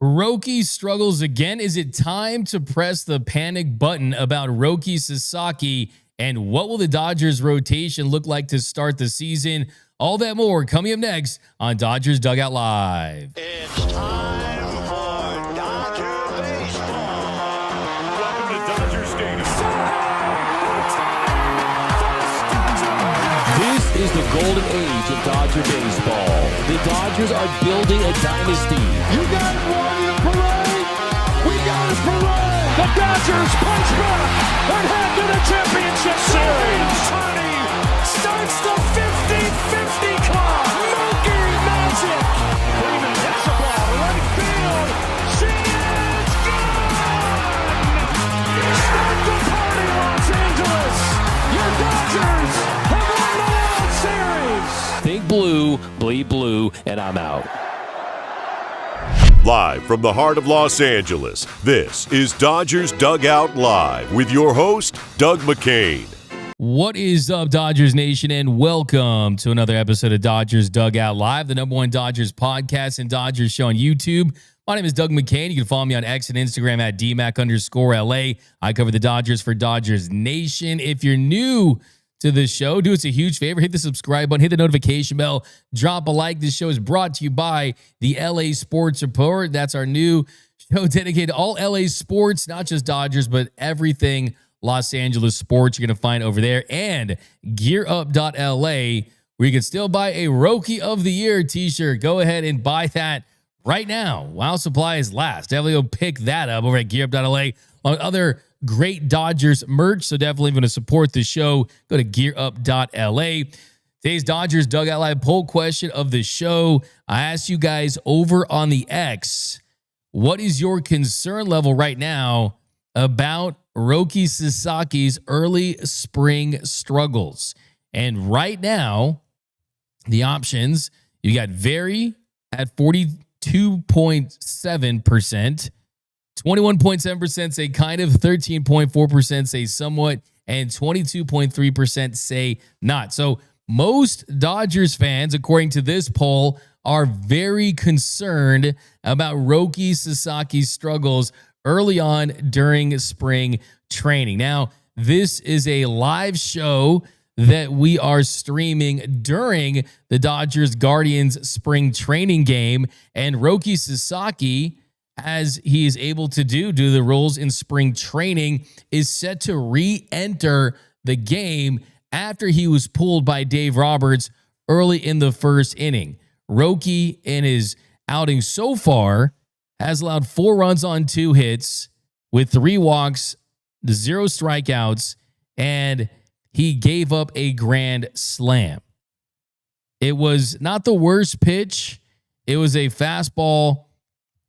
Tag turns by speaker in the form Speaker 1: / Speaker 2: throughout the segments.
Speaker 1: Roki struggles again. Is it time to press the panic button about Roki Sasaki? And what will the Dodgers rotation look like to start the season? All that more coming up next on Dodgers Dugout Live.
Speaker 2: It's time for Dodger baseball.
Speaker 3: Welcome to Dodger Stadium.
Speaker 4: This is the golden age of Dodger baseball. The Dodgers are building a dynasty.
Speaker 3: You got it, Warren, a parade. We got a parade. The Dodgers punch back and head to the championship series. Ohtani starts the 50-50 clock. Mookie Magic. Freeman hits the ball to right field. She is gone. Start the party, Los Angeles. Your Dodgers have won the World Series.
Speaker 4: Think blue, bleed blue, and I'm out.
Speaker 5: Live from the heart of Los Angeles, this is Dodgers Dugout Live with your host, Doug McKain.
Speaker 1: What is up, Dodgers Nation, and welcome to another episode of Dodgers Dugout Live, the #1 Dodgers podcast and Dodgers show on YouTube. My name is Doug McKain. You can follow me on X and Instagram at DMac_LA. I cover the Dodgers for Dodgers Nation. If you're new to the show, do us a huge favor. Hit the subscribe button, hit the notification bell, drop a like. This show is brought to you by the LA Sports Report. That's our new show dedicated to all LA sports, not just Dodgers, but everything Los Angeles sports you're going to find over there. And gearup.la, where you can still buy a Roki of the Year t-shirt. Go ahead and buy that right now while supplies last. Definitely go pick that up over at gearup.la on other great Dodgers merch. So definitely going to support the show. Go to gearup.la. Today's Dodgers Dugout Live poll question of the show. I asked you guys over on the X, what is your concern level right now about Roki Sasaki's early spring struggles? And right now, the options, you got very at 42.7%. 21.7% say kind of, 13.4% say somewhat, and 22.3% say not. So most Dodgers fans, according to this poll, are very concerned about Roki Sasaki's struggles early on during spring training. Now, this is a live show that we are streaming during the Dodgers Guardians spring training game, and Roki Sasaki, as he is able to do the rules in spring training, is set to re-enter the game after he was pulled by Dave Roberts early in the first inning. Roki, in his outing so far, has allowed 4 runs on 2 hits with 3 walks, 0 strikeouts, and he gave up a grand slam. It was not the worst pitch. It was a fastball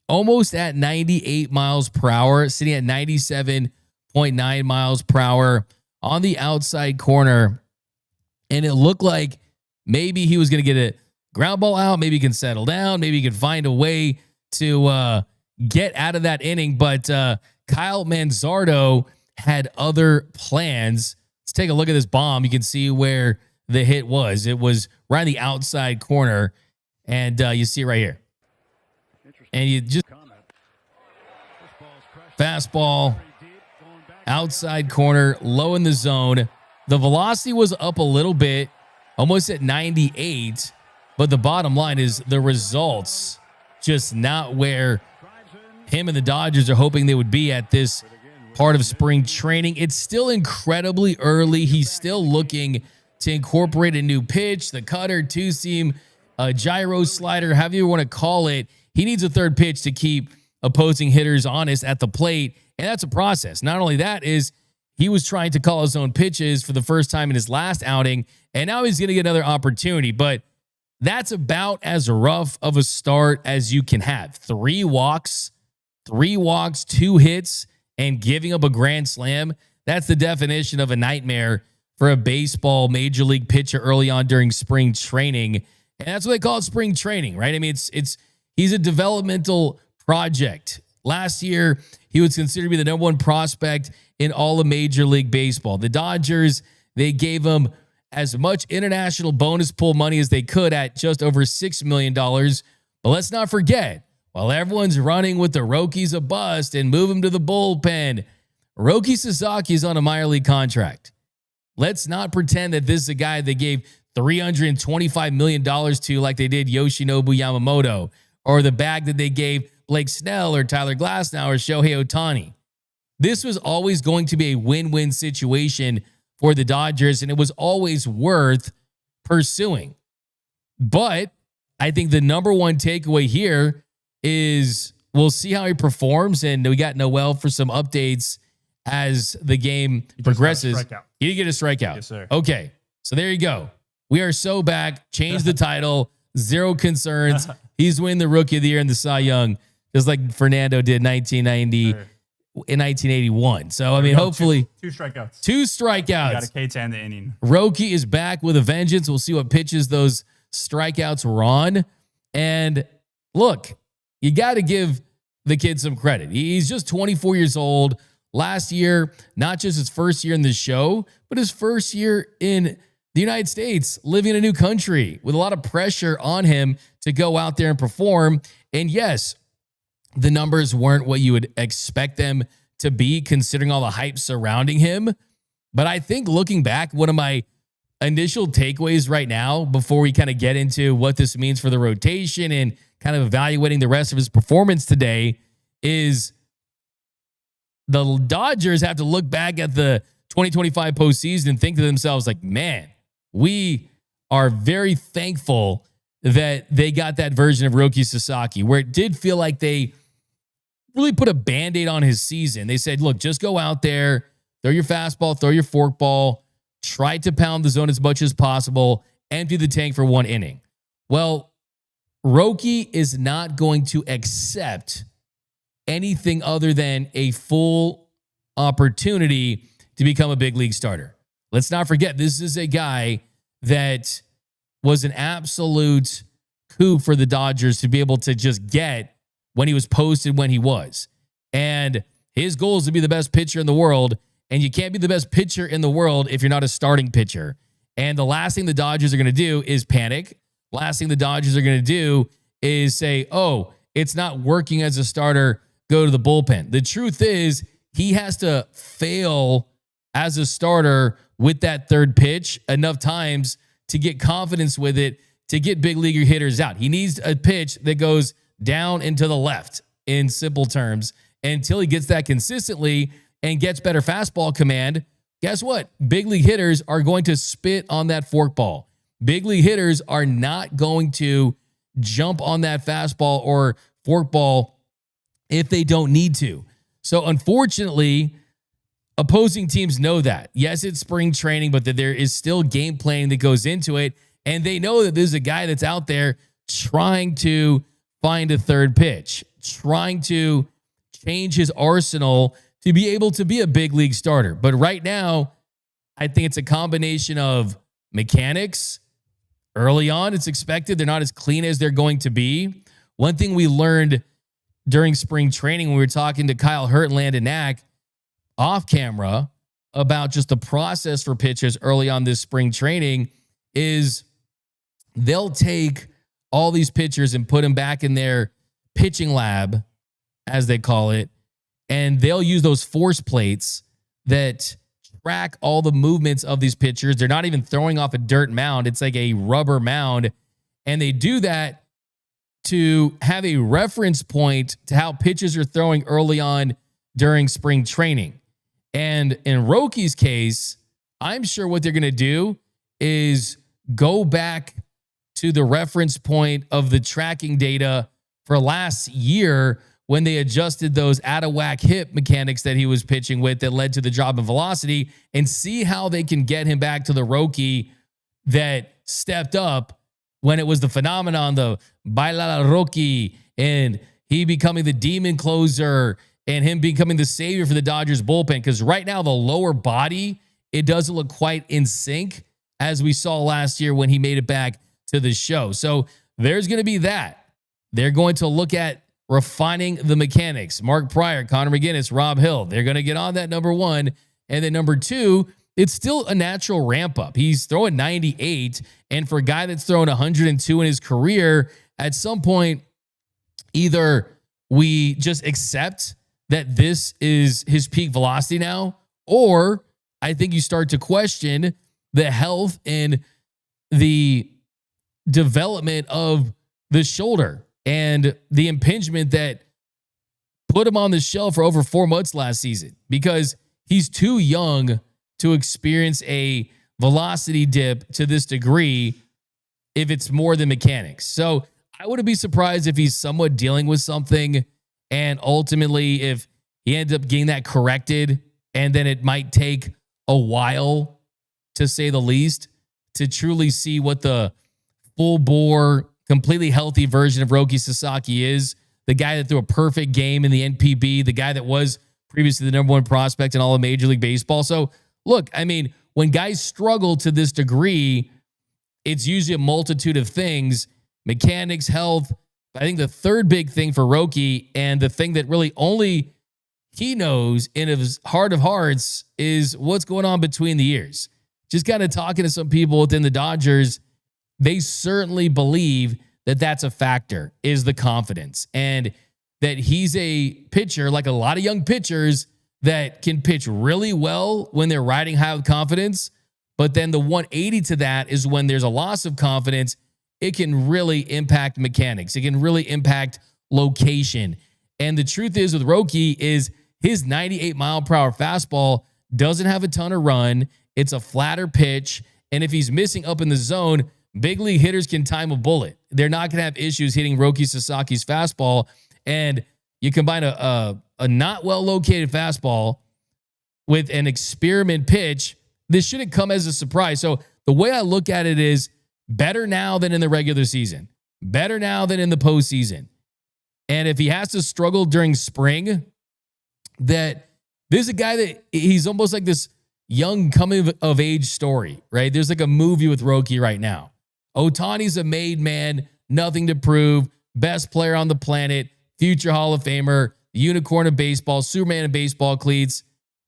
Speaker 1: almost at 98 miles per hour, sitting at 97.9 miles per hour on the outside corner. And it looked like maybe he was going to get a ground ball out. Maybe he can settle down. Maybe he can find a way to get out of that inning. But Kyle Manzardo had other plans. Let's take a look at this bomb. You can see where the hit was. It was right in the outside corner. And you see it right here. And you just fastball, outside corner, low in the zone. The velocity was up a little bit, almost at 98. But the bottom line is the results just not where him and the Dodgers are hoping they would be at this part of spring training. It's still incredibly early. He's still looking to incorporate a new pitch, the cutter, two-seam, gyro slider, however you want to call it. He needs a third pitch to keep opposing hitters honest at the plate, and that's a process. Not only that, is he was trying to call his own pitches for the first time in his last outing, and now he's going to get another opportunity. But that's about as rough of a start as you can have. 3 walks, 2 hits, and giving up a grand slam. That's the definition of a nightmare for a baseball major league pitcher early on during spring training. And that's what they call it, spring training, right? I mean, he's a developmental project. Last year, he was considered to be the #1 prospect in all of Major League Baseball. The Dodgers, they gave him as much international bonus pool money as they could at just over $6 million. But let's not forget, while everyone's running with the Roki's a bust and move him to the bullpen, Roki Sasaki is on a minor league contract. Let's not pretend that this is a guy they gave $325 million to like they did Yoshinobu Yamamoto, or the bag that they gave Blake Snell or Tyler Glasnow or Shohei Ohtani. This was always going to be a win-win situation for the Dodgers, and it was always worth pursuing. But I think the number one takeaway here is we'll see how he performs, and we got Noel for some updates as the game progresses. He did get a strikeout.
Speaker 6: Yes, sir.
Speaker 1: Okay, so there you go. We are so back. Change the title. Zero concerns. He's winning the Rookie of the Year and the Cy Young, just like Fernando did 1990 in 1981. So, I mean, hopefully
Speaker 6: two strikeouts.
Speaker 1: Two strikeouts.
Speaker 6: Got a K to end the inning.
Speaker 1: Roki is back with a vengeance. We'll see what pitches those strikeouts were on. And look, you got to give the kid some credit. He's just 24 years old. Last year, not just his first year in the show, but his first year in the United States, living in a new country with a lot of pressure on him to go out there and perform. And yes, the numbers weren't what you would expect them to be considering all the hype surrounding him. But I think looking back, one of my initial takeaways right now, before we kind of get into what this means for the rotation and kind of evaluating the rest of his performance today, is the Dodgers have to look back at the 2025 postseason and think to themselves like, man, we are very thankful that they got that version of Roki Sasaki, where it did feel like they really put a Band-Aid on his season. They said, look, just go out there, throw your fastball, throw your forkball, try to pound the zone as much as possible, empty the tank for one inning. Well, Roki is not going to accept anything other than a full opportunity to become a big league starter. Let's not forget, this is a guy that was an absolute coup for the Dodgers to be able to just get when he was posted when he was. And his goal is to be the best pitcher in the world, and you can't be the best pitcher in the world if you're not a starting pitcher. And the last thing the Dodgers are going to do is panic. Last thing the Dodgers are going to do is say, oh, it's not working as a starter, go to the bullpen. The truth is, he has to fail as a starter with that third pitch enough times to get confidence with it, to get big leaguer hitters out. He needs a pitch that goes down and to the left, in simple terms. Until he gets that consistently and gets better fastball command, guess what? Big league hitters are going to spit on that forkball. Big league hitters are not going to jump on that fastball or forkball if they don't need to. So unfortunately, opposing teams know that. Yes, it's spring training, but that there is still game planning that goes into it. And they know that there's a guy that's out there trying to find a third pitch, trying to change his arsenal to be able to be a big league starter. But right now, I think it's a combination of mechanics. Early on, it's expected they're not as clean as they're going to be. One thing we learned during spring training when we were talking to Kyle Hurt and Landon Knack off camera about just the process for pitchers early on this spring training is they'll take all these pitchers and put them back in their pitching lab, as they call it, and they'll use those force plates that track all the movements of these pitchers. They're not even throwing off a dirt mound. It's like a rubber mound. And they do that to have a reference point to how pitchers are throwing early on during spring training. And in Roki's case, I'm sure what they're going to do is go back to the reference point of the tracking data for last year when they adjusted those out-of-whack hip mechanics that he was pitching with that led to the drop in velocity, and see how they can get him back to the Roki that stepped up when it was the phenomenon, the Baila la Roki, and he becoming the demon closer and him becoming the savior for the Dodgers bullpen. Because right now, the lower body, it doesn't look quite in sync as we saw last year when he made it back to the show. So there's going to be that. They're going to look at refining the mechanics. Mark Pryor, Connor McGinnis, Rob Hill, they're going to get on that, number one. And then number two, it's still a natural ramp up. He's throwing 98. And for a guy that's thrown 102 in his career, at some point, either we just accept that this is his peak velocity now, or I think you start to question the health and the development of the shoulder and the impingement that put him on the shelf for over 4 months last season, because he's too young to experience a velocity dip to this degree if it's more than mechanics. So I wouldn't be surprised if he's somewhat dealing with something, and ultimately if he ends up getting that corrected, and then it might take a while, to say the least, to truly see what the full bore, completely healthy version of Roki Sasaki is. The guy that threw a perfect game in the NPB, the guy that was previously the number one prospect in all of Major League Baseball. So look, I mean, when guys struggle to this degree, it's usually a multitude of things: mechanics, health. I think the third big thing for Roki, and the thing that really only he knows in his heart of hearts, is what's going on between the ears. Just kind of talking to some people within the Dodgers, they certainly believe that that's a factor, is the confidence, and that he's a pitcher like a lot of young pitchers that can pitch really well when they're riding high with confidence. But then the 180 to that is when there's a loss of confidence, it can really impact mechanics. It can really impact location. And the truth is with Roki is his 98 mile per hour fastball doesn't have a ton of run. It's a flatter pitch. And if he's missing up in the zone, big league hitters can time a bullet. They're not going to have issues hitting Roki Sasaki's fastball. And you combine a not well-located fastball with an experiment pitch, this shouldn't come as a surprise. So the way I look at it is better now than in the regular season, better now than in the postseason. And if he has to struggle during spring, that this is a guy that he's almost like this young coming of age story, right? There's like a movie with Roki right now. Ohtani's a made man, nothing to prove, best player on the planet, future Hall of Famer, unicorn of baseball, Superman of baseball cleats.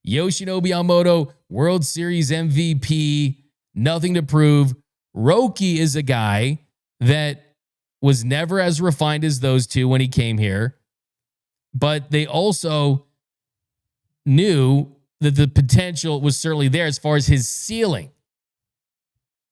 Speaker 1: Yoshinobu Yamamoto, World Series MVP, nothing to prove. Roki is a guy that was never as refined as those two when he came here, but they also knew that the potential was certainly there as far as his ceiling.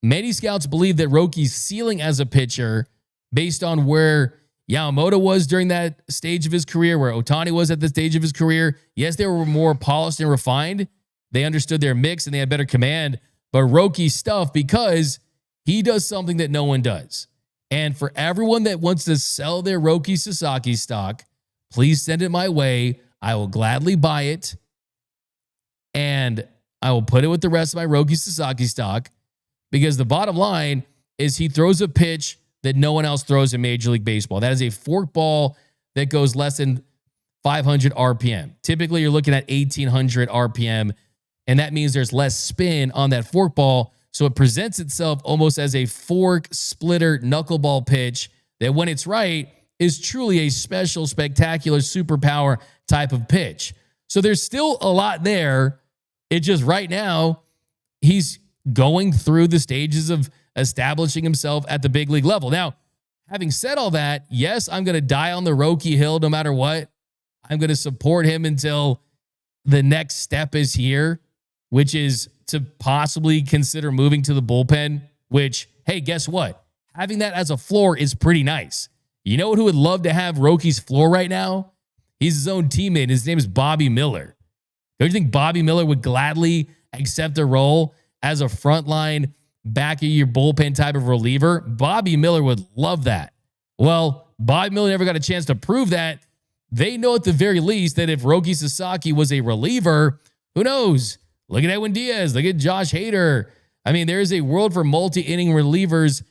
Speaker 1: Many scouts believe that Roki's ceiling as a pitcher, based on where Yamamoto was during that stage of his career, where Ohtani was at the stage of his career, yes, they were more polished and refined. They understood their mix and they had better command. But Roki's stuff, because he does something that no one does. And for everyone that wants to sell their Roki Sasaki stock, please send it my way. I will gladly buy it. And I will put it with the rest of my Roki Sasaki stock, because the bottom line is he throws a pitch that no one else throws in Major League Baseball. That is a fork ball that goes less than 500 RPM. Typically, you're looking at 1,800 RPM, and that means there's less spin on that fork ball, so it presents itself almost as a fork, splitter, knuckleball pitch that, when it's right, is truly a special, spectacular, superpower type of pitch. So there's still a lot there. It just right now, he's going through the stages of establishing himself at the big league level. Now, having said all that, yes, I'm going to die on the Roki hill no matter what. I'm going to support him until the next step is here, which is to possibly consider moving to the bullpen, which, hey, guess what? Having that as a floor is pretty nice. You know who would love to have Roki's floor right now? He's his own teammate. His name is Bobby Miller. Don't you think Bobby Miller would gladly accept a role as a frontline, back of your bullpen type of reliever? Bobby Miller would love that. Well, Bobby Miller never got a chance to prove that. They know at the very least that if Roki Sasaki was a reliever, who knows? Look at Edwin Diaz. Look at Josh Hader. I mean, there is a world for multi-inning relievers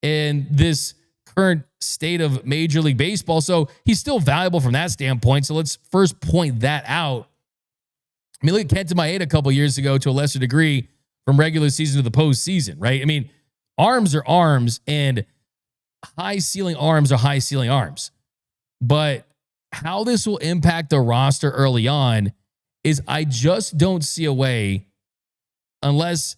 Speaker 1: in this current state of Major League Baseball. So he's still valuable from that standpoint. So let's first point that out. I mean, look at Kenta Maeda a couple years ago, to a lesser degree, from regular season to the postseason, right? I mean, arms are arms, and high ceiling arms are high ceiling arms. But how this will impact the roster early on is I just don't see a way, unless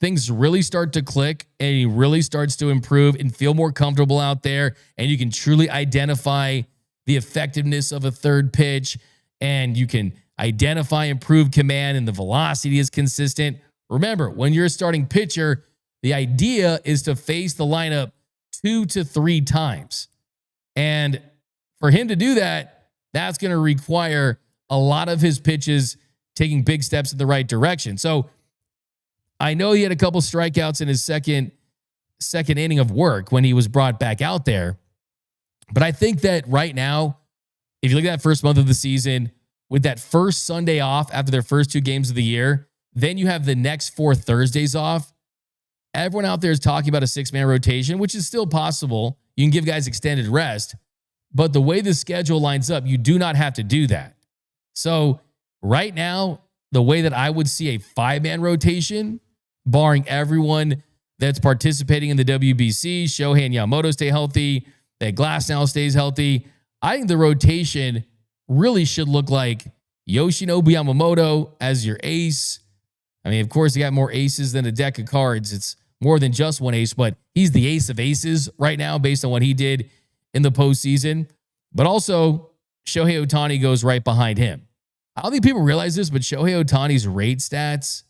Speaker 1: things really start to click and he really starts to improve and feel more comfortable out there, and you can truly identify the effectiveness of a third pitch, and you can identify improved command and the velocity is consistent. Remember, when you're a starting pitcher, the idea is to face the lineup 2 to 3 times. And for him to do that, that's going to require a lot of his pitches taking big steps in the right direction. So I know he had a couple strikeouts in his second inning of work when he was brought back out there. But I think that right now, if you look at that first month of the season, with that first Sunday off after their first 2 games of the year, then you have the next 4 Thursdays off. Everyone out there is talking about a 6-man rotation, which is still possible. You can give guys extended rest. But the way the schedule lines up, you do not have to do that. So right now, the way that I would see a 5-man rotation, barring everyone that's participating in the WBC, Shohei and Yamamoto stay healthy, that Glasnow stays healthy, I think the rotation really should look like Yoshinobu Yamamoto as your ace. I mean, of course, he got more aces than a deck of cards. It's more than just one ace, but he's the ace of aces right now based on what he did in the postseason. But also, Shohei Ohtani goes right behind him. I don't think people realize this, but Shohei Ohtani's rate stats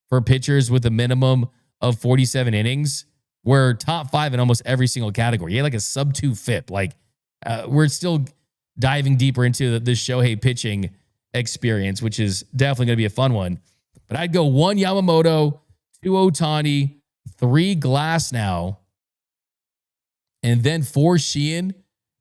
Speaker 1: for pitchers with a minimum of 47 innings were top 5 in almost every single category. He had like a sub-2 FIP. Like, we're still diving deeper into the Shohei pitching experience, which is definitely going to be a fun one. But I'd go 1 Yamamoto, 2 Ohtani, 3 Glasnow, and then 4 Sheehan,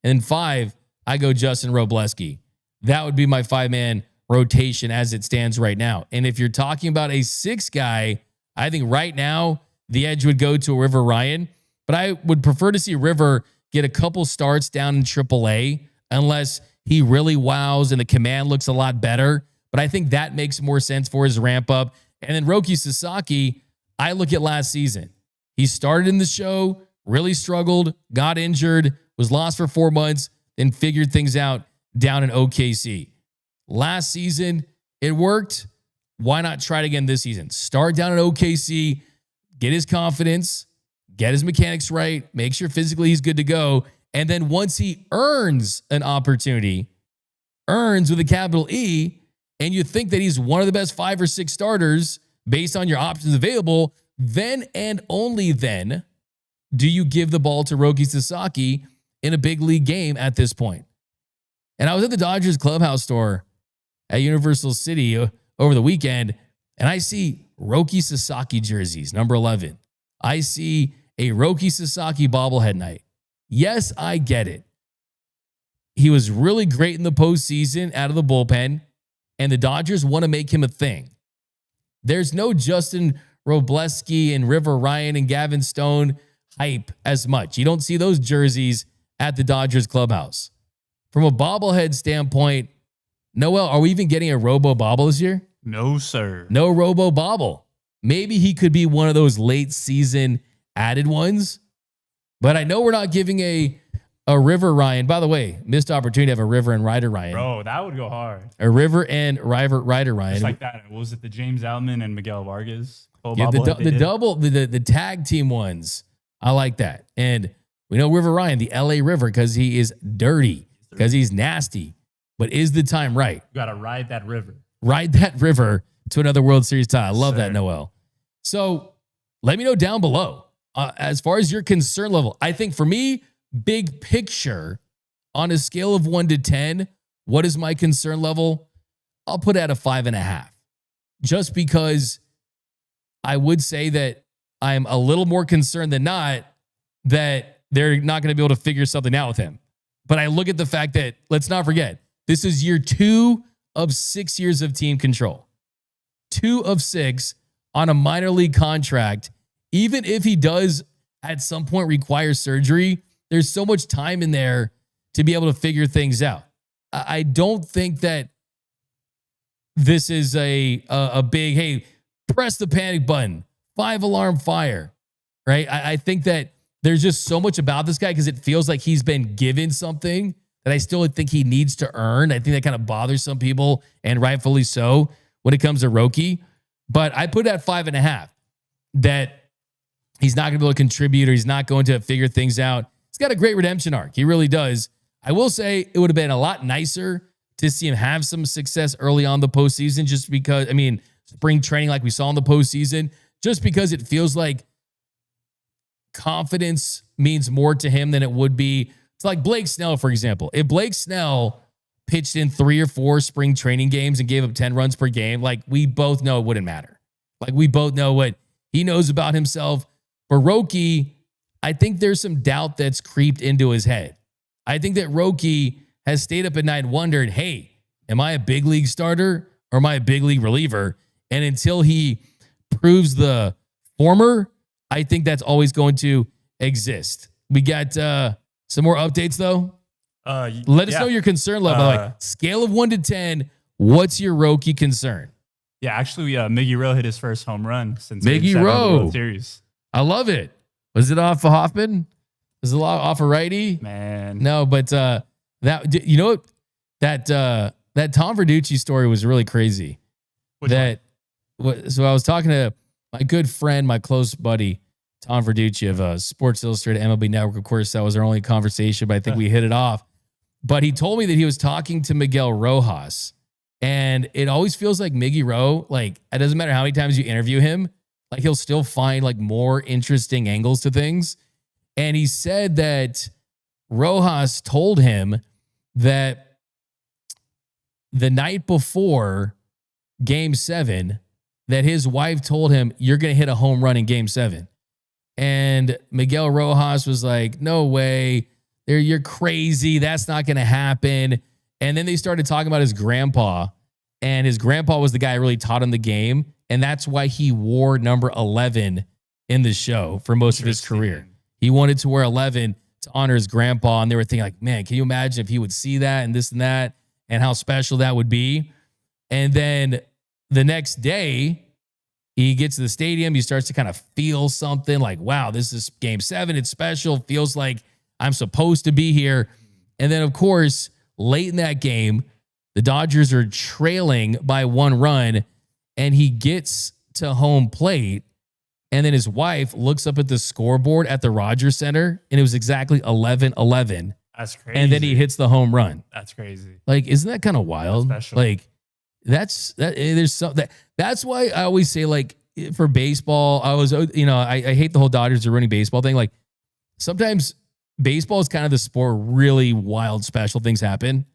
Speaker 1: and 5, I go Justin Robleski. That would be my 5-man rotation as it stands right now. And if you're talking about a 6 guy, I think right now the edge would go to River Ryan, but I would prefer to see River get a couple starts down in AAA unless he really wows and the command looks a lot better. But I think that makes more sense for his ramp up. And then Roki Sasaki, I look at last season. He started in the show, really struggled, got injured, was lost for 4 months, then figured things out down in OKC. Last season, it worked. Why not try it again this season? Start down in OKC, get his confidence, get his mechanics right, make sure physically he's good to go. And then once he earns an opportunity, earns with a capital E, and you think that he's one of the best 5 or 6 starters based on your options available, then and only then do you give the ball to Roki Sasaki in a big league game at this point. And I was at the Dodgers clubhouse store at Universal City over the weekend, and I see Roki Sasaki jerseys, number 11. I see a Roki Sasaki bobblehead night. Yes, I get it. He was really great in the postseason out of the bullpen, and the Dodgers want to make him a thing. There's no Justin Robleski and River Ryan and Gavin Stone hype as much. You don't see those jerseys at the Dodgers clubhouse. From a bobblehead standpoint, Noel, are we even getting a Robo Bobble this year?
Speaker 6: No, sir.
Speaker 1: No Robo Bobble. Maybe he could be one of those late season added ones, but I know we're not giving a River Ryan. By the way, missed opportunity to have a River and Ryder Ryan.
Speaker 6: Bro, that would go hard.
Speaker 1: A River and Ryder Ryan.
Speaker 6: Just like that. What was it, the James Outman and Miguel Vargas?
Speaker 1: Yeah, the tag team ones. I like that. And we know River Ryan, the LA River, because he is dirty, because he's nasty. But is the time right?
Speaker 6: You got to ride that river.
Speaker 1: Ride that river to another World Series tie. I love that, Noel. So let me know down below. As far as your concern level, I think for me, big picture, on a scale of 1 to 10, what is my concern level? I'll put it at a 5.5. Just because I would say that I'm a little more concerned than not that they're not going to be able to figure something out with him. But I look at the fact that, let's not forget, this is year 2 of 6 years of team control. 2 of 6 on a minor league contract. Even if he does at some point require surgery, there's so much time in there to be able to figure things out. I don't think that this is a big, hey, press the panic button, 5-alarm fire, right? I think that there's just so much about this guy because it feels like he's been given something that I still think he needs to earn. I think that kind of bothers some people, and rightfully so, when it comes to Roki. But I put it at 5.5, that he's not going to be able to contribute or he's not going to figure things out. He's got a great redemption arc. He really does. I will say it would have been a lot nicer to see him have some success early on the postseason, just because, spring training like we saw in the postseason, just because it feels like confidence means more to him than it would be. It's like Blake Snell, for example. If Blake Snell pitched in 3 or 4 spring training games and gave up 10 runs per game, like we both know it wouldn't matter. Like we both know what he knows about himself. For Roki, I think there's some doubt that's creeped into his head. I think that Roki has stayed up at night and wondered, hey, am I a big league starter or am I a big league reliever? And until he proves the former, I think that's always going to exist. We got some more updates, though. Let us know your concern level. By the way, scale of 1 to 10, what's your Roki concern?
Speaker 6: Yeah, actually, Miggy Rowe hit his first home run since
Speaker 1: Miggy
Speaker 6: Game 7 of the
Speaker 1: Rowe.
Speaker 6: World Series.
Speaker 1: I love it. Was it off of Hoffman? Was it off of righty?
Speaker 6: Man.
Speaker 1: No, but that you know what? That Tom Verducci story was really crazy.
Speaker 6: Which one?
Speaker 1: So I was talking to my good friend, my close buddy, Tom Verducci of Sports Illustrated MLB Network. Of course, that was our only conversation, but I think we hit it off. But he told me that he was talking to Miguel Rojas, and it always feels like Miggy Rowe, like it doesn't matter how many times you interview him, like he'll still find like more interesting angles to things. And he said that Rojas told him that the night before Game 7, that his wife told him, you're going to hit a home run in Game 7. And Miguel Rojas was like, no way. You're crazy. That's not going to happen. And then they started talking about his grandpa. And his grandpa was the guy who really taught him the game. And that's why he wore number 11 in the show for most of his career. He wanted to wear 11 to honor his grandpa. And they were thinking like, man, can you imagine if he would see that and this and that and how special that would be? And then the next day, he gets to the stadium. He starts to kind of feel something like, wow, this is Game 7. It's special. Feels like I'm supposed to be here. And then, of course, late in that game, the Dodgers are trailing by 1 run, and he gets to home plate. And then his wife looks up at the scoreboard at the Rogers Center, and it was exactly 11-11.
Speaker 6: That's crazy.
Speaker 1: And then he hits the home run.
Speaker 6: That's crazy.
Speaker 1: Like, isn't that kind of wild?
Speaker 6: That's special.
Speaker 1: Like, that's why I always say, like, for baseball, I hate the whole Dodgers are ruining baseball thing. Like, sometimes baseball is kind of the sport where really wild, special things happen.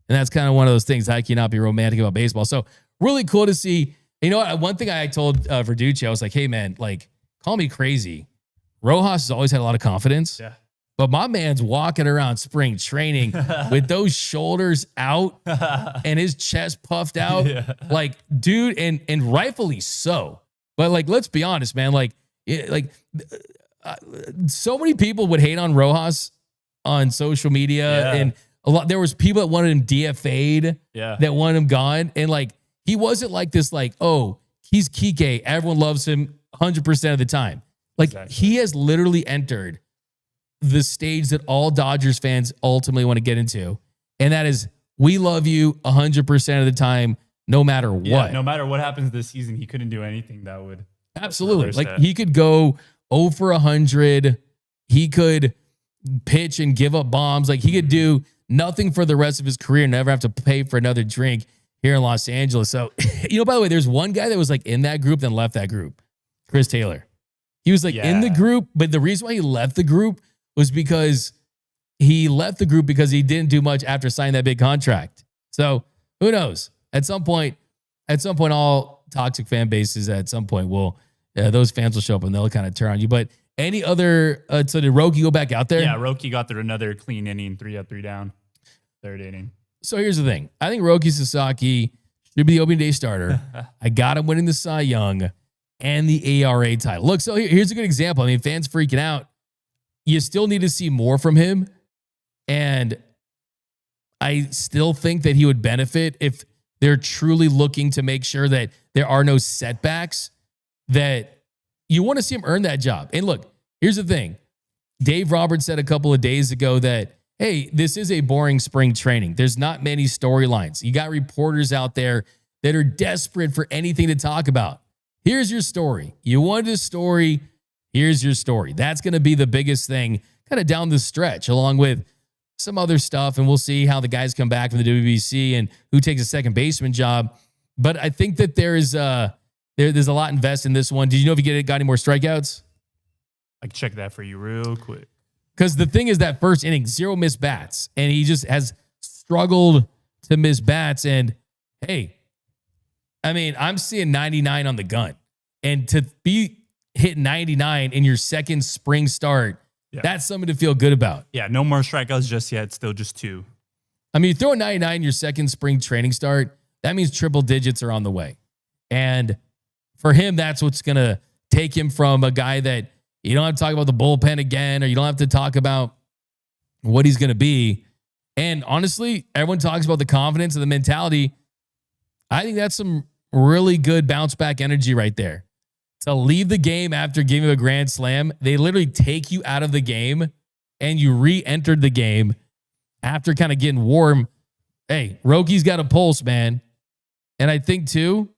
Speaker 1: And that's kind of one of those things. How can you not be romantic about baseball? So really cool to see. You know what? One thing I told Verducci, I was like, hey, man, like, call me crazy. Rojas has always had a lot of confidence.
Speaker 6: Yeah.
Speaker 1: But my man's walking around spring training with those shoulders out and his chest puffed out.
Speaker 6: Yeah.
Speaker 1: Like, dude, and rightfully so. But, like, let's be honest, man. Like, so many people would hate on Rojas on social media.
Speaker 6: Yeah.
Speaker 1: And there was people that wanted him DFA'd, that wanted him gone. And, like, he wasn't like this, like, oh, he's Kike. Everyone loves him 100% of the time. Like, he has literally entered the stage that all Dodgers fans ultimately want to get into. And that is, we love you 100% of the time, no matter what.
Speaker 6: Yeah, no matter what happens this season, he couldn't do anything that would.
Speaker 1: Absolutely. Like, he could go 0 for 100. He could pitch and give up bombs. Like, he could do nothing for the rest of his career, never have to pay for another drink here in Los Angeles. So, by the way, there's one guy that was like in that group, then left that group. Chris Taylor. He was like in the group, but the reason why he left the group was because he didn't do much after signing that big contract. So who knows? At some point, all toxic fan bases at some point those fans will show up and they'll kind of turn on you. But any other, so did Roki go back out there?
Speaker 6: Yeah, Roki got through another clean inning, 3 up, 3 down, 3rd inning.
Speaker 1: So here's the thing. I think Roki Sasaki should be the opening day starter. I got him winning the Cy Young and the ARA title. Look, so here's a good example. I mean, fans freaking out. You still need to see more from him. And I still think that he would benefit if they're truly looking to make sure that there are no setbacks, that you want to see him earn that job. And look, here's the thing. Dave Roberts said a couple of days ago that, hey, this is a boring spring training. There's not many storylines. You got reporters out there that are desperate for anything to talk about. Here's your story. You wanted a story. Here's your story. That's going to be the biggest thing kind of down the stretch, along with some other stuff, and we'll see how the guys come back from the WBC and who takes a second baseman job. But I think that there's a lot invested in this one. Did you know if he got any more strikeouts?
Speaker 6: I can check that for you real quick.
Speaker 1: Because the thing is that first inning, 0 missed bats, and he just has struggled to miss bats. And hey, I mean, I'm seeing 99 on the gun, and to be hit 99 in your second spring start, that's something to feel good about.
Speaker 6: Yeah, no more strikeouts just yet. Still just 2.
Speaker 1: I mean, you throw a 99 in your second spring training start, that means triple digits are on the way. And for him, that's what's going to take him from a guy that you don't have to talk about the bullpen again, or you don't have to talk about what he's going to be. And honestly, everyone talks about the confidence and the mentality. I think that's some really good bounce back energy right there. To leave the game after giving a grand slam, they literally take you out of the game and you re-entered the game after kind of getting warm. Hey, Roki's got a pulse, man. And I think too,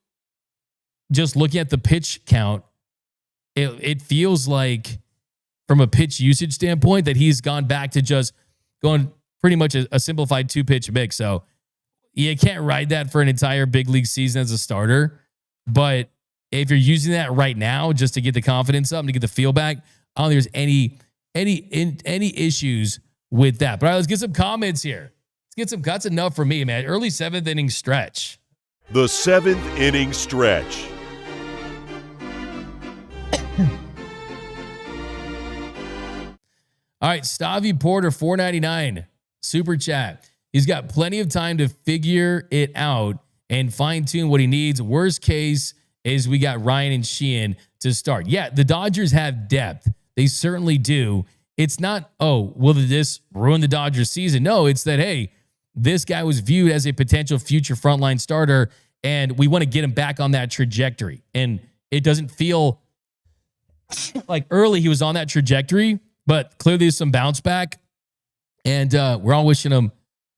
Speaker 1: just looking at the pitch count, it feels like from a pitch usage standpoint that he's gone back to just going pretty much a simplified 2-pitch mix. So you can't ride that for an entire big league season as a starter. But if you're using that right now just to get the confidence up and to get the feel back, I don't think there's any issues with that. But all right, let's get some comments here. Let's get some cuts. Enough for me, man. Early 7th inning stretch.
Speaker 5: The 7th inning stretch.
Speaker 1: All right, Stavi Porter, $4.99 super chat. He's got plenty of time to figure it out and fine tune what he needs. Worst case is we got Ryan and Sheehan to start. Yeah, the Dodgers have depth. They certainly do. It's not, oh, will this ruin the Dodgers season? No, it's that, hey, this guy was viewed as a potential future frontline starter, and we want to get him back on that trajectory. And it doesn't feel like early he was on that trajectory, but clearly there's some bounce back. And we're all wishing him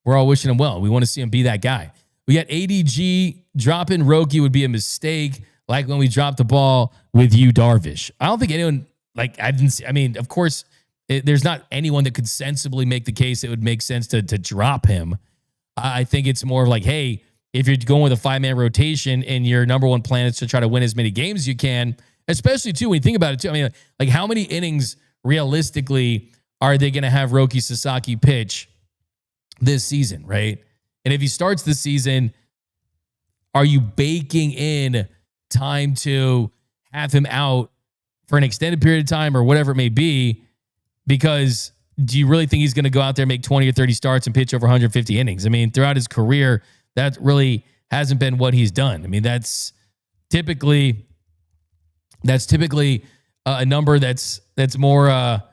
Speaker 1: well. We want to see him be that guy. We got ADG. Dropping Roki would be a mistake, like when we dropped the ball with you, Darvish. I don't think anyone, of course, there's not anyone that could sensibly make the case it would make sense to drop him. I think it's more of like, hey, if you're going with a 5-man rotation and your number one plan is to try to win as many games as you can, especially too, when you think about it too, I mean, like how many innings realistically are they going to have Roki Sasaki pitch this season, right? And if he starts the season, are you baking in time to have him out for an extended period of time or whatever it may be? Because do you really think he's going to go out there, make 20 or 30 starts and pitch over 150 innings? I mean, throughout his career, that really hasn't been what he's done. I mean, that's typically a number that's more a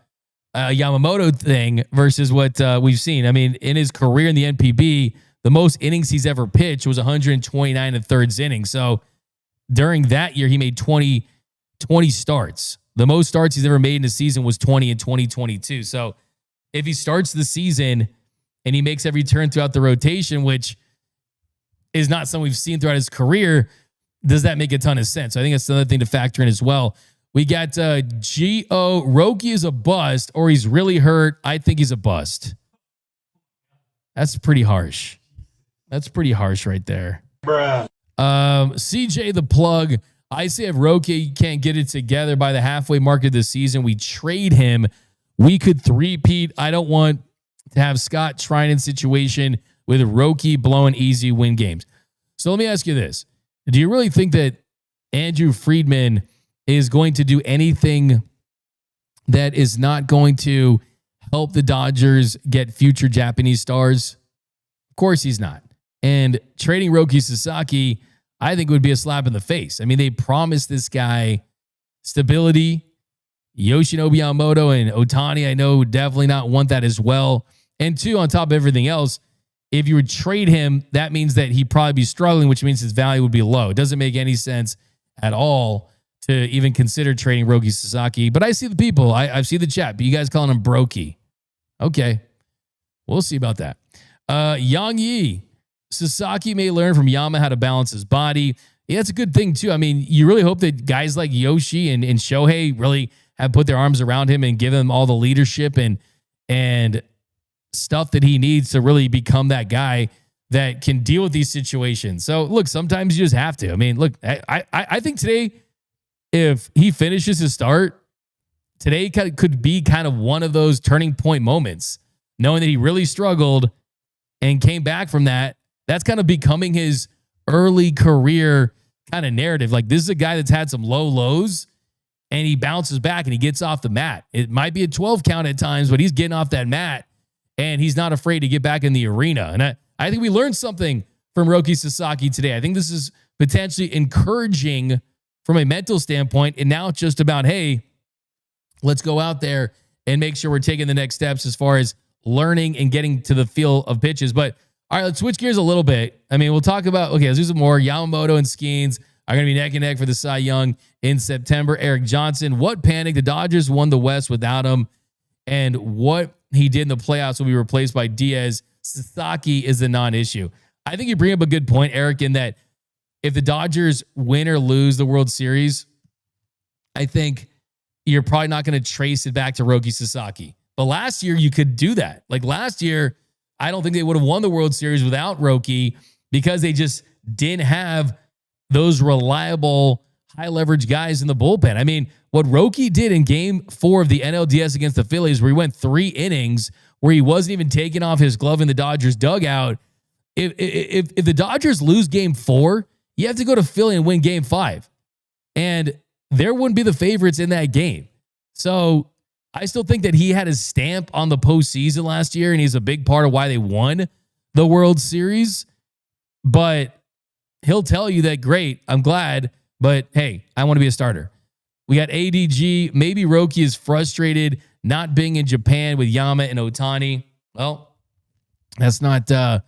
Speaker 1: Yamamoto thing versus what we've seen. I mean, in his career in the NPB, the most innings he's ever pitched was 129 1/3 innings. So during that year, he made 20 starts. The most starts he's ever made in a season was 20 in 2022. So if he starts the season and he makes every turn throughout the rotation, which is not something we've seen throughout his career, does that make a ton of sense? I think that's another thing to factor in as well. We got G.O. Roki is a bust, or he's really hurt. I think he's a bust. That's pretty harsh. That's pretty harsh right there.
Speaker 3: Bruh.
Speaker 1: CJ the plug. I say if Roki can't get it together by the halfway mark of the season, we trade him. We could three-peat. I don't want to have Scott Trinan situation with Roki blowing easy win games. So let me ask you this. Do you really think that Andrew Friedman is going to do anything that is not going to help the Dodgers get future Japanese stars? Of course he's not. And trading Roki Sasaki, I think, would be a slap in the face. I mean, they promised this guy stability. Yoshinobu Yamamoto and Ohtani, I know, would definitely not want that as well. And two, on top of everything else, if you would trade him, that means that he'd probably be struggling, which means his value would be low. It doesn't make any sense at all to even consider trading Roki Sasaki. But I see the people. I see the chat. But you guys calling him Brokey. Okay. We'll see about that. Yang Yi. Sasaki may learn from Yama how to balance his body. Yeah, that's a good thing, too. I mean, you really hope that guys like Yoshi and Shohei really have put their arms around him and give him all the leadership and stuff that he needs to really become that guy that can deal with these situations. So look, sometimes you just have to. I mean, look, I think today, if he finishes his start, today could be kind of one of those turning point moments, knowing that he really struggled and came back from that. That's kind of becoming his early career kind of narrative. Like, this is a guy that's had some low lows and he bounces back and he gets off the mat. It might be a 12 count at times, but he's getting off that mat and he's not afraid to get back in the arena. And I think we learned something from Roki Sasaki today. I think this is potentially encouraging from a mental standpoint. And now it's just about, hey, let's go out there and make sure we're taking the next steps as far as learning and getting to the feel of pitches. But all right, let's switch gears a little bit. I mean, we'll talk about, okay, let's do some more. Yamamoto and Skeens are going to be neck and neck for the Cy Young in September. Eric Johnson, what panic? The Dodgers won the West without him. And what he did in the playoffs will be replaced by Diaz. Sasaki is the non-issue. I think you bring up a good point, Eric, in that if the Dodgers win or lose the World Series, I think you're probably not going to trace it back to Roki Sasaki. But last year, you could do that. Like last year, I don't think they would have won the World Series without Roki because they just didn't have those reliable, high-leverage guys in the bullpen. I mean, what Roki did in Game 4 of the NLDS against the Phillies, where he went 3 innings, where he wasn't even taking off his glove in the Dodgers dugout. If the Dodgers lose Game 4, you have to go to Philly and win Game 5. And there wouldn't be the favorites in that game. So I still think that he had his stamp on the postseason last year, and he's a big part of why they won the World Series. But he'll tell you that, great, I'm glad, but hey, I want to be a starter. We got ADG. Maybe Roki is frustrated not being in Japan with Yama and Ohtani. Well, that's neither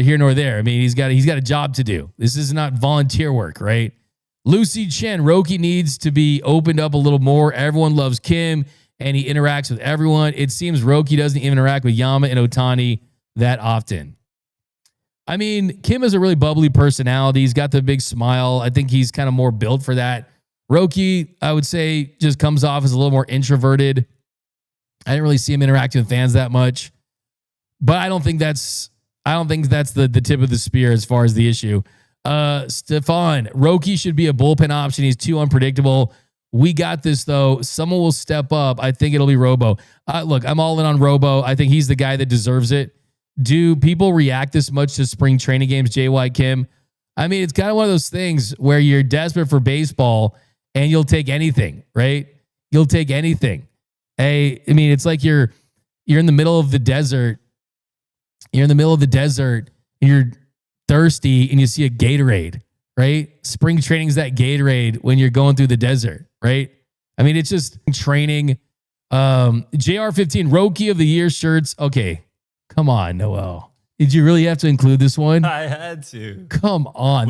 Speaker 1: here nor there. I mean, he's got a job to do. This is not volunteer work, right? Lucy Chen, Roki needs to be opened up a little more. Everyone loves Kim, and he interacts with everyone. It seems Roki doesn't even interact with Yama and Ohtani that often. I mean, Kim has a really bubbly personality. He's got the big smile. I think he's kind of more built for that. Roki, I would say, just comes off as a little more introverted. I didn't really see him interacting with fans that much. But I don't think that's the tip of the spear as far as the issue. Stefan, Roki should be a bullpen option. He's too unpredictable. We got this, though. Someone will step up. I think it'll be Robo. Look, I'm all in on Robo. I think he's the guy that deserves it. Do people react this much to spring training games, JY Kim? I mean, it's kind of one of those things where you're desperate for baseball and you'll take anything, right? You'll take anything. I mean, it's like you're in the middle of the desert. You're in the middle of the desert and you're thirsty and you see a Gatorade, right? Spring training is that Gatorade when you're going through the desert, right? I mean, it's just training. JR15 Roki of the Year shirts. Okay, come on, Noel. Did you really have to include this one?
Speaker 6: I had to.
Speaker 1: Come on,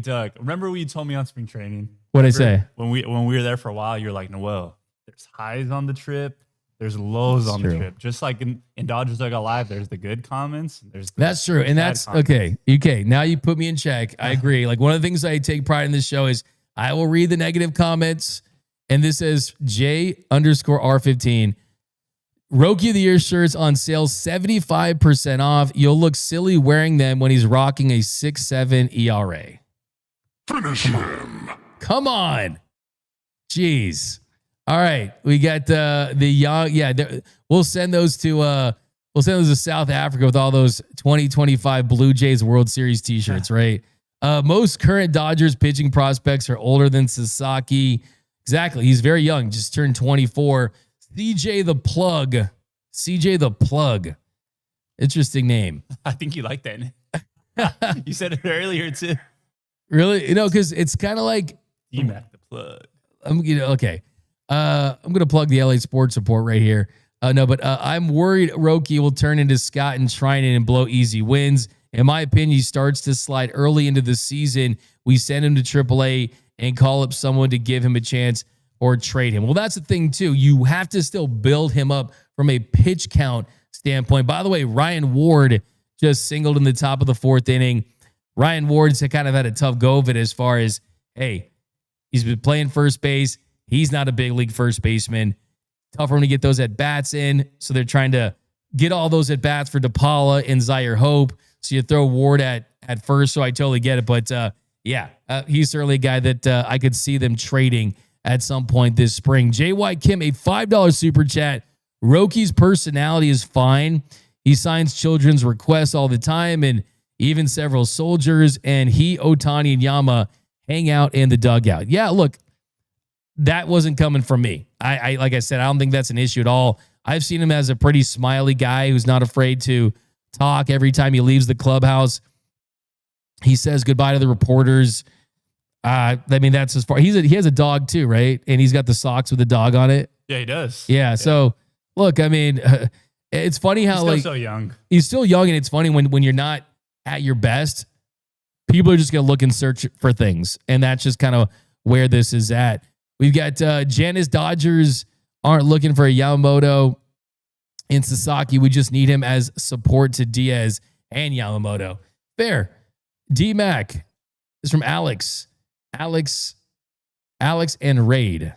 Speaker 6: Doug. Remember what you told me on spring training?
Speaker 1: What'd I say?
Speaker 6: When we were there for a while, you were like, Noel, there's highs on the trip. There's lows on the trip. Just like in Dodgers Dougout Live, there's the good comments.
Speaker 1: That's true. And that's comments. Okay. Now you put me in check. I agree. Like one of the things I take pride in this show is I will read the negative comments. And this says J_R15. Roki of the Year shirts on sale 75% off. You'll look silly wearing them when he's rocking a 6.7 ERA.
Speaker 3: Finish him.
Speaker 1: Come on. Jeez. All right, we got the young. Yeah, we'll send those to South Africa with all those 2025 Blue Jays World Series T-shirts, right? Most current Dodgers pitching prospects are older than Sasaki. Exactly, he's very young, just turned 24. CJ the Plug. Interesting name.
Speaker 6: I think you like that. You said it earlier too.
Speaker 1: Really? Because it's kind of like
Speaker 6: D-Mac the Plug.
Speaker 1: Okay. I'm going to plug the LA Sports Report right here. I'm worried Roki will turn into Scott and Trinan and blow easy wins. In my opinion, he starts to slide early into the season. We send him to AAA and call up someone to give him a chance or trade him. Well, that's the thing, too. You have to still build him up from a pitch count standpoint. By the way, Ryan Ward just singled in the top of the 4th inning. Ryan Ward's kind of had a tough go of it as far as, hey, he's been playing first base. He's not a big league first baseman. Tough for him to get those at bats in. So they're trying to get all those at bats for DePaula and Zaire Hope. So you throw Ward at first. So I totally get it. But he's certainly a guy that I could see them trading at some point this spring. J.Y. Kim, a $5 super chat. Roki's personality is fine. He signs children's requests all the time and even several soldiers. And he, Ohtani, and Yama hang out in the dugout. Yeah, look, that wasn't coming from me. I like I said, I don't think that's an issue at all. I've seen him as a pretty smiley guy who's not afraid to talk every time he leaves the clubhouse. He says goodbye to the reporters. I mean, that's as far. He has a dog too, right? And he's got the socks with the dog on it.
Speaker 6: Yeah, he does.
Speaker 1: Yeah. So look, I mean, it's funny how
Speaker 6: he's still so young.
Speaker 1: He's still young, and it's funny when you're not at your best, people are just gonna look and search for things, and that's just kind of where this is at. We've got Janice Dodgers aren't looking for a Yamamoto and Sasaki. We just need him as support to Diaz and Yamamoto. Fair. D-Mac is from Alex and Raid.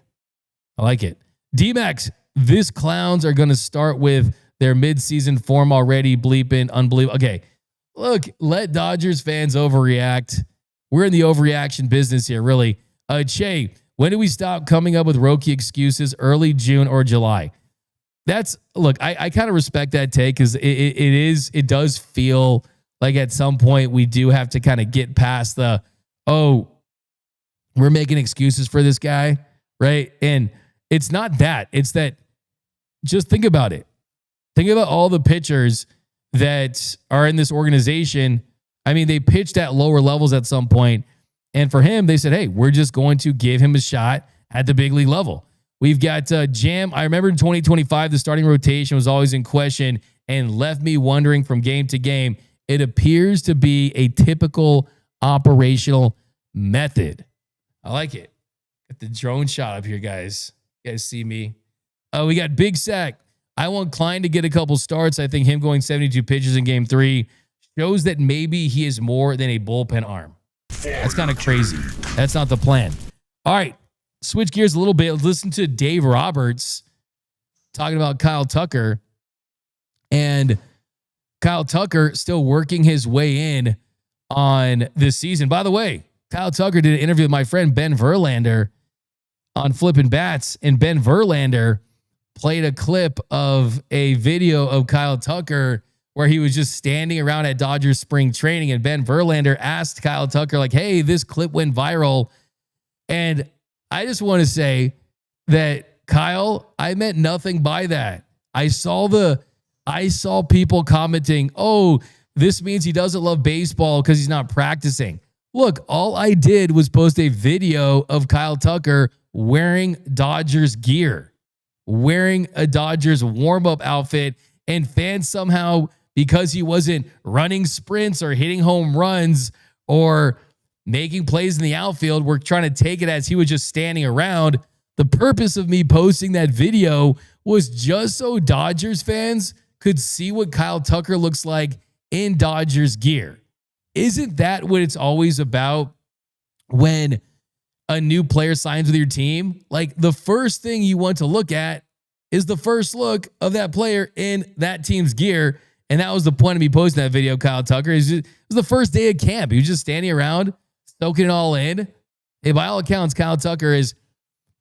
Speaker 1: I like it. D-Max, this clowns are going to start with their midseason form already, bleeping, unbelievable. Okay, look, let Dodgers fans overreact. We're in the overreaction business here, really. Che, when do we stop coming up with Roki excuses? Early June or July? Look, I kind of respect that take because it does feel like at some point we do have to kind of get past we're making excuses for this guy, right? And it's not that. It's that just think about it. Think about all the pitchers that are in this organization. I mean, they pitched at lower levels at some point. And for him, they said, hey, we're just going to give him a shot at the big league level. We've got Jam. I remember in 2025, the starting rotation was always in question and left me wondering from game to game. It appears to be a typical operational method. I like it. Got the drone shot up here, guys. You guys see me? We got Big Sack. I want Klein to get a couple starts. I think him going 72 pitches in game 3 shows that maybe he is more than a bullpen arm. That's kind of crazy. That's not the plan. All right. Switch gears a little bit. Let's listen to Dave Roberts talking about Kyle Tucker. And Kyle Tucker still working his way in on this season. By the way, Kyle Tucker did an interview with my friend Ben Verlander on Flippin' Bats, and Ben Verlander played a clip of a video of Kyle Tucker where he was just standing around at Dodgers spring training, and Ben Verlander asked Kyle Tucker, like, hey, this clip went viral. And I just want to say that, Kyle, I meant nothing by that. I saw people commenting, oh, this means he doesn't love baseball because he's not practicing. Look, all I did was post a video of Kyle Tucker wearing Dodgers gear, wearing a Dodgers warm-up outfit, and fans somehow, because he wasn't running sprints or hitting home runs or making plays in the outfield, were trying to take it as he was just standing around. The purpose of me posting that video was just so Dodgers fans could see what Kyle Tucker looks like in Dodgers gear. Isn't that what it's always about when a new player signs with your team? Like, the first thing you want to look at is the first look of that player in that team's gear. And that was the point of me posting that video, Kyle Tucker. It was the first day of camp. He was just standing around, soaking it all in. Hey, by all accounts, Kyle Tucker has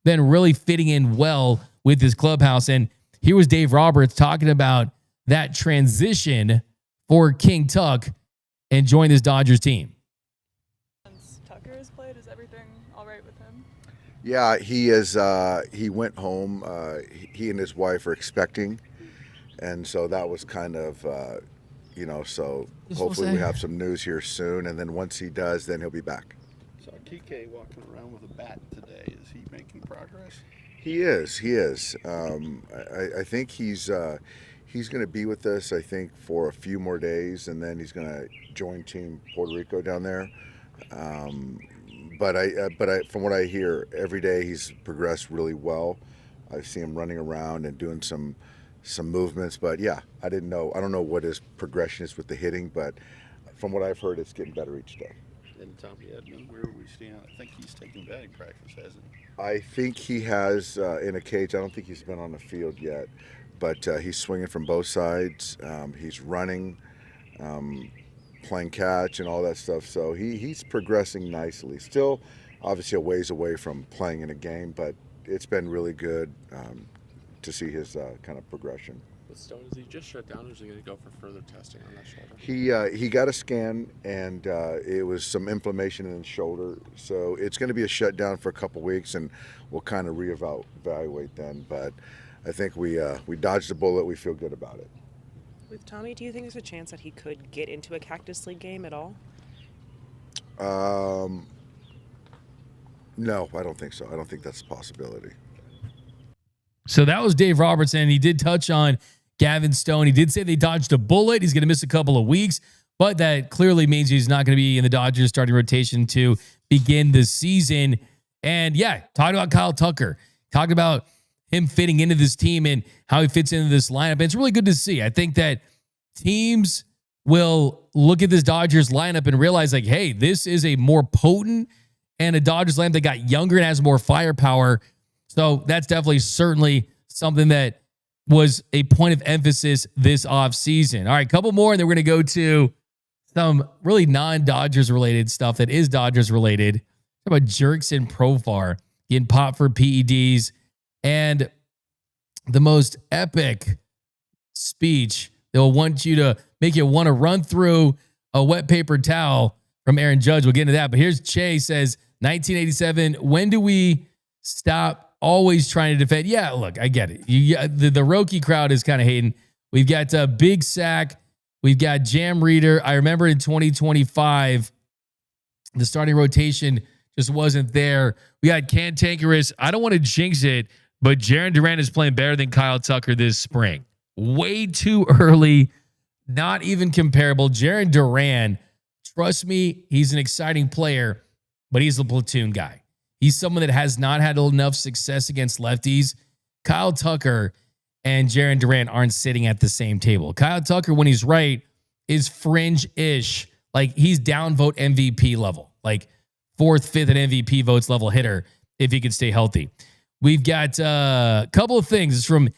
Speaker 1: been really fitting in well with his clubhouse. And here was Dave Roberts talking about that transition for King Tuck and join this Dodgers team.
Speaker 7: Since Tucker has played, is everything all right with him?
Speaker 8: Yeah, he is. He went home. He and his wife are expecting, and so that was kind of, so hopefully we have some news here soon. And then once he does, then he'll be back.
Speaker 9: So TK walking around with a bat today. Is he making progress?
Speaker 8: He is. I think he's going to be with us, I think, for a few more days, and then he's going to join Team Puerto Rico down there. But from what I hear, every day he's progressed really well. I see him running around and doing some movements. But yeah, I don't know what his progression is with the hitting, but from what I've heard, it's getting better each day.
Speaker 9: And Tommy Edman, where we stand? I think he's taking batting practice, hasn't he?
Speaker 8: I think he has in a cage. I don't think he's been on the field yet, but he's swinging from both sides. He's running, playing catch and all that stuff. So he's progressing nicely. Still, obviously, a ways away from playing in a game, but it's been really good to see his kind of progression.
Speaker 10: With Stone, is he just shut down, or is he going to go for further testing on that shoulder?
Speaker 8: He got a scan, and it was some inflammation in his shoulder. So it's going to be a shutdown for a couple weeks, and we'll kind of reevaluate then. But I think we dodged the bullet. We feel good about it.
Speaker 11: With Tommy, do you think there's a chance that he could get into a Cactus League game at all?
Speaker 8: No, I don't think so. I don't think that's a possibility.
Speaker 1: So that was Dave Robertson. He did touch on Gavin Stone. He did say they dodged a bullet. He's going to miss a couple of weeks, but that clearly means he's not going to be in the Dodgers starting rotation to begin the season. And yeah, talking about Kyle Tucker, talking about him fitting into this team and how he fits into this lineup. And it's really good to see. I think that teams will look at this Dodgers lineup and realize, like, hey, this is a more potent and a Dodgers lineup that got younger and has more firepower. So that's definitely certainly something that was a point of emphasis this offseason. All right, couple more, and then we're going to go to some really non-Dodgers related stuff that is Dodgers related. Talk about Jerks and Profar getting popped for PEDs, and the most epic speech that will want you to make you want to run through a wet paper towel from Aaron Judge. We'll get into that. But here's Che says, 1987, when do we stop always trying to defend? Yeah, look, I get it. The Roki crowd is kind of hating. We've got Big Sack. We've got Jam Reader. I remember in 2025, the starting rotation just wasn't there. We got Cantankerous. I don't want to jinx it, but Jarren Duran is playing better than Kyle Tucker this spring. Way too early. Not even comparable. Jarren Duran, trust me, he's an exciting player, but he's a platoon guy. He's someone that has not had enough success against lefties. Kyle Tucker and Jarren Duran aren't sitting at the same table. Kyle Tucker, when he's right, is fringe-ish. Like, he's downvote MVP level. Like, 4th, 5th in MVP votes level hitter if he could stay healthy. We've got a couple of things. It's from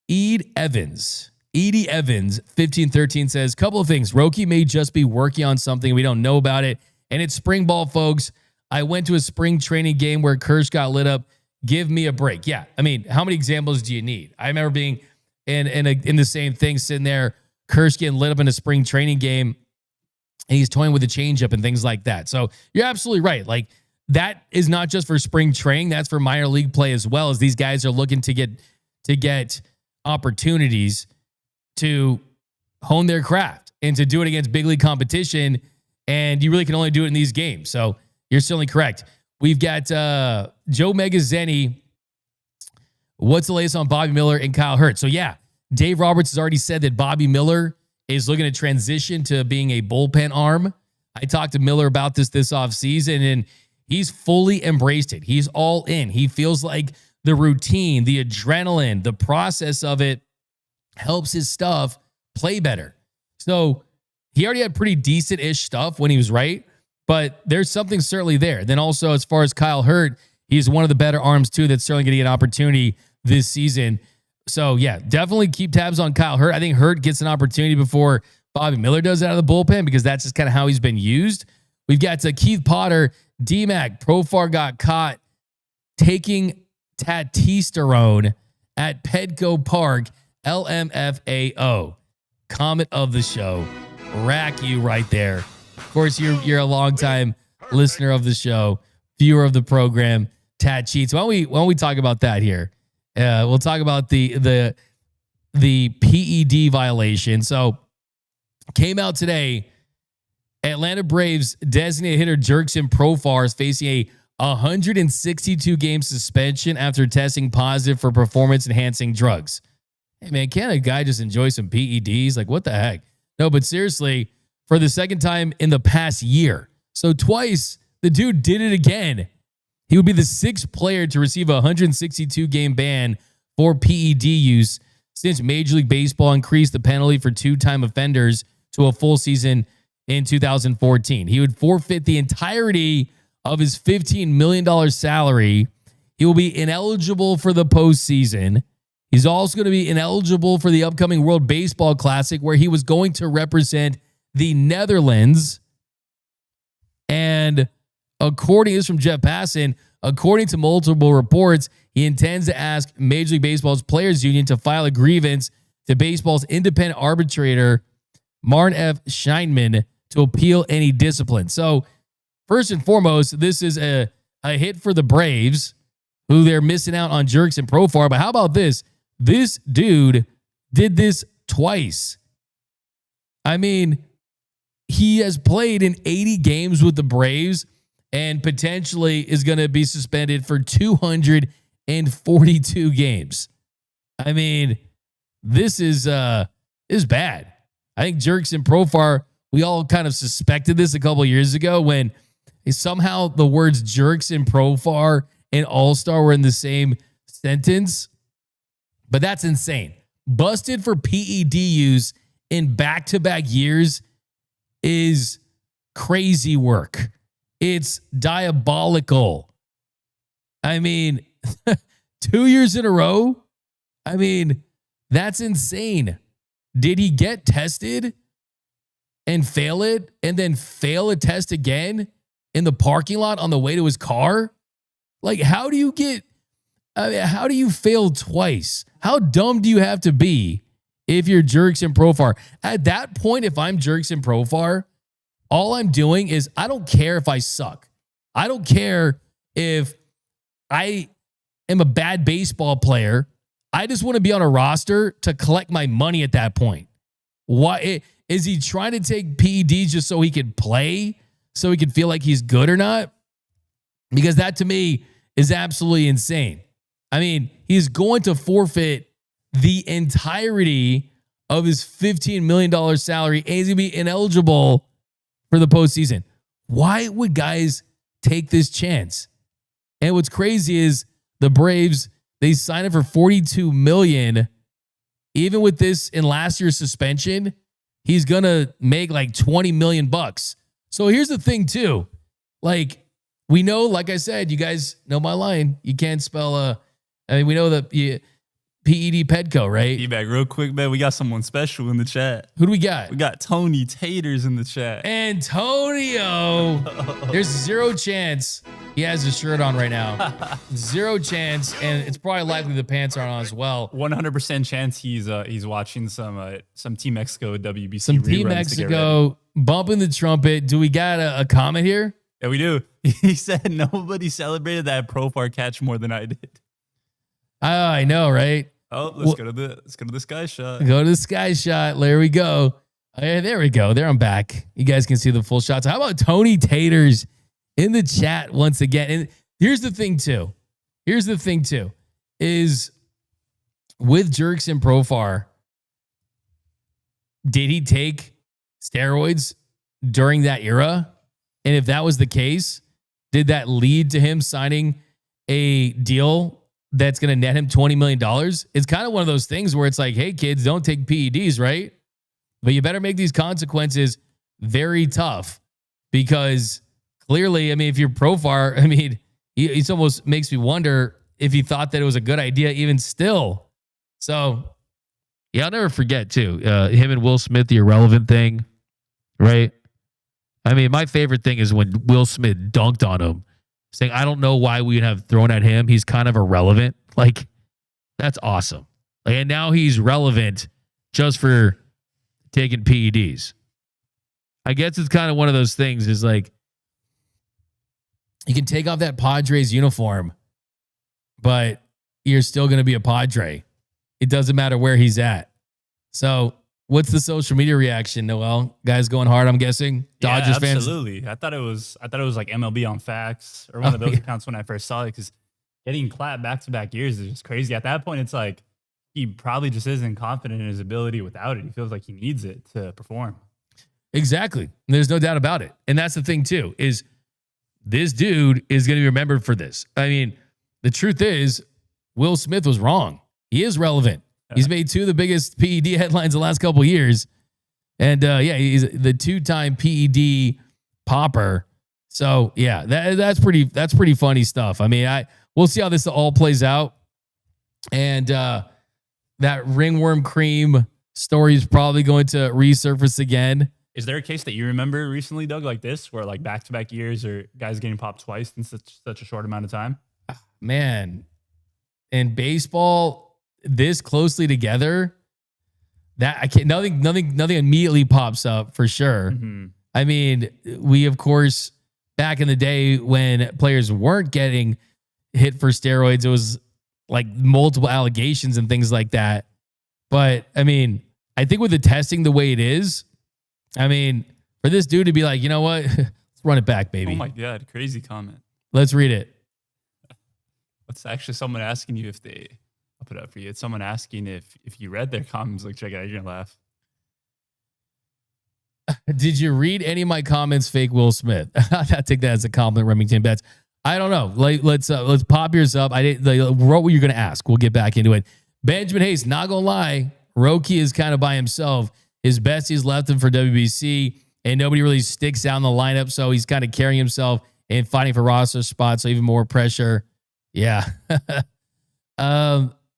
Speaker 1: Edie Evans, 1513 says, couple of things. Roki may just be working on something. We don't know about it. And it's spring ball, folks. I went to a spring training game where Kirsch got lit up. Give me a break. Yeah, I mean, how many examples do you need? I remember being in the same thing, sitting there, Kirsch getting lit up in a spring training game, and he's toying with a changeup and things like that. So you're absolutely right. Like, that is not just for spring training. That's for minor league play as well, as these guys are looking to get opportunities to hone their craft and to do it against big league competition. And you really can only do it in these games. So you're certainly correct. We've got Joe Megazzeni. What's the latest on Bobby Miller and Kyle Hurt? So yeah, Dave Roberts has already said that Bobby Miller is looking to transition to being a bullpen arm. I talked to Miller about this offseason, and he's fully embraced it. He's all in. He feels like the routine, the adrenaline, the process of it helps his stuff play better. So he already had pretty decent-ish stuff when he was right, but there's something certainly there. Then also, as far as Kyle Hurt, he's one of the better arms, too, that's certainly going to get an opportunity this season. So, yeah, definitely keep tabs on Kyle Hurt. I think Hurt gets an opportunity before Bobby Miller does out of the bullpen, because that's just kind of how he's been used. We've got Keith Potter, D-Mac, Profar got caught taking testosterone at Petco Park, LMFAO. Comment of the show. Rack you right there. Of course, you're a longtime listener of the show, viewer of the program, Tad Cheats. Why don't we talk about that here? We'll talk about the PED violation. So, came out today, Atlanta Braves designated hitter Jurickson Profar is facing a 162-game suspension after testing positive for performance-enhancing drugs. Hey, man, can't a guy just enjoy some PEDs? Like, what the heck? No, but seriously, for the second time in the past year. So twice, the dude did it again. He would be the 6th player to receive a 162-game ban for PED use since Major League Baseball increased the penalty for 2-time offenders to a full season in 2014. He would forfeit the entirety of his $15 million salary. He will be ineligible for the postseason. He's also going to be ineligible for the upcoming World Baseball Classic, where he was going to represent the Netherlands. And according to Jeff Passan, according to multiple reports, he intends to ask Major League Baseball's Players Union to file a grievance to baseball's independent arbitrator, Martin F. Scheinman, to appeal any discipline. So, first and foremost, this is a hit for the Braves, who they're missing out on Jurickson Profar. But how about this? This dude did this twice. I mean, he has played in 80 games with the Braves and potentially is going to be suspended for 242 games. I mean, this is bad. I think Jurickson Profar, we all kind of suspected this a couple of years ago when somehow the words Jurickson Profar and All-Star were in the same sentence. But that's insane. Busted for PED use in back-to-back years is crazy work. It's diabolical. I mean, 2 years in a row? I mean, that's insane. Did he get tested and fail it and then fail a test again in the parking lot on the way to his car? Like, how do you fail twice? How dumb do you have to be if you're Jurickson Profar? At that point, if I'm Jurickson Profar, all I'm doing is I don't care if I suck. I don't care if I am a bad baseball player. I just want to be on a roster to collect my money at that point. Why is he trying to take PEDs just so he can play, so he can feel like he's good or not? Because that to me is absolutely insane. I mean, he's going to forfeit the entirety of his $15 million salary and he's going to be ineligible for the postseason. Why would guys take this chance? And what's crazy is the Braves, they signed him for $42 million. Even with this in last year's suspension, he's going to make like $20 million bucks. So here's the thing too. Like, we know, like I said, you guys know my line. You can't spell we know the PED Pedco, right?
Speaker 6: Feedback real quick, man. We got someone special in the chat.
Speaker 1: Who do we got?
Speaker 6: We got Tony Taters in the chat.
Speaker 1: Antonio. There's zero chance he has his shirt on right now. Zero chance, and it's probably likely the pants aren't on as well.
Speaker 6: 100% chance he's watching some Team Mexico WBC.
Speaker 1: Some Team Mexico bumping the trumpet. Do we got a comment here?
Speaker 6: Yeah, we do. He said nobody celebrated that Profar catch more than I did.
Speaker 1: I know, right?
Speaker 6: Oh, let's go to the sky shot.
Speaker 1: Go to the sky shot. There we go. There we go. There I'm back. You guys can see the full shots. How about Tony Taters in the chat once again? And here's the thing too. Is with Jurickson Profar, did he take steroids during that era? And if that was the case, did that lead to him signing a deal that's going to net him $20 million? It's kind of one of those things where it's like, hey, kids, don't take PEDs, right? But you better make these consequences very tough because clearly, I mean, if you're Profar, I mean, it almost makes me wonder if he thought that it was a good idea even still. So, yeah, I'll never forget, too, him and Will Smith, the irrelevant thing, right? I mean, my favorite thing is when Will Smith dunked on him, saying, I don't know why we'd have thrown at him. He's kind of irrelevant. Like, that's awesome. Like, and now he's relevant just for taking PEDs. I guess it's kind of one of those things is like, you can take off that Padres uniform, but you're still going to be a Padre. It doesn't matter where he's at. So what's the social media reaction, Noel? Guys going hard, I'm guessing. Dodgers fans.
Speaker 6: Absolutely. I thought it was like MLB on Facts or one of those accounts when I first saw it, because getting clapped back-to-back years is just crazy. At that point, it's like he probably just isn't confident in his ability without it. He feels like he needs it to perform.
Speaker 1: Exactly. There's no doubt about it. And that's the thing, too, is this dude is going to be remembered for this. I mean, the truth is, Will Smith was wrong. He is relevant. He's made two of the biggest PED headlines the last couple of years. And yeah, he's the 2-time PED popper. So yeah, that's pretty funny stuff. I mean, we'll see how this all plays out. And that ringworm cream story is probably going to resurface again.
Speaker 6: Is there a case that you remember recently, Doug, like this, where like back-to-back years or guys getting popped twice in such a short amount of time?
Speaker 1: Man, in baseball, this closely together, that I can't. Nothing immediately pops up for sure.
Speaker 6: Mm-hmm.
Speaker 1: I mean, we of course back in the day when players weren't getting hit for steroids, it was like multiple allegations and things like that. But I mean, I think with the testing the way it is, I mean, for this dude to be like, you know what, let's run it back, baby.
Speaker 6: Oh my God, crazy comment.
Speaker 1: Let's read it.
Speaker 6: It's actually someone asking you I'll put it up for you. It's someone asking if you read their comments. Like, check it out. You're gonna laugh.
Speaker 1: Did you read any of my comments, fake Will Smith? I take that as a compliment, Remington Bets. I don't know. Let's pop yours up. What were you going to ask? We'll get back into it. Benjamin Hayes, not going to lie, Roki is kind of by himself. His besties left him for WBC, and nobody really sticks out in the lineup, so he's kind of carrying himself and fighting for roster spots, so even more pressure. Yeah.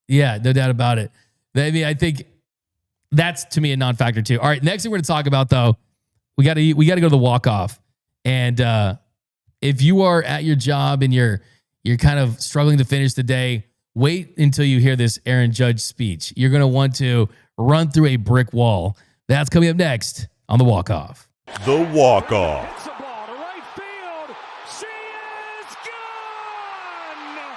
Speaker 1: Yeah, no doubt about it. I mean, I think that's, to me, a non-factor, too. All right, next thing we're going to talk about, though, we got to go to the walk-off. And if you are at your job and you're kind of struggling to finish the day, wait until you hear this Aaron Judge speech. You're going to want to run through a brick wall. That's coming up next on the walk-off.
Speaker 5: The walk-off.
Speaker 3: Hits the ball to right field. She is gone.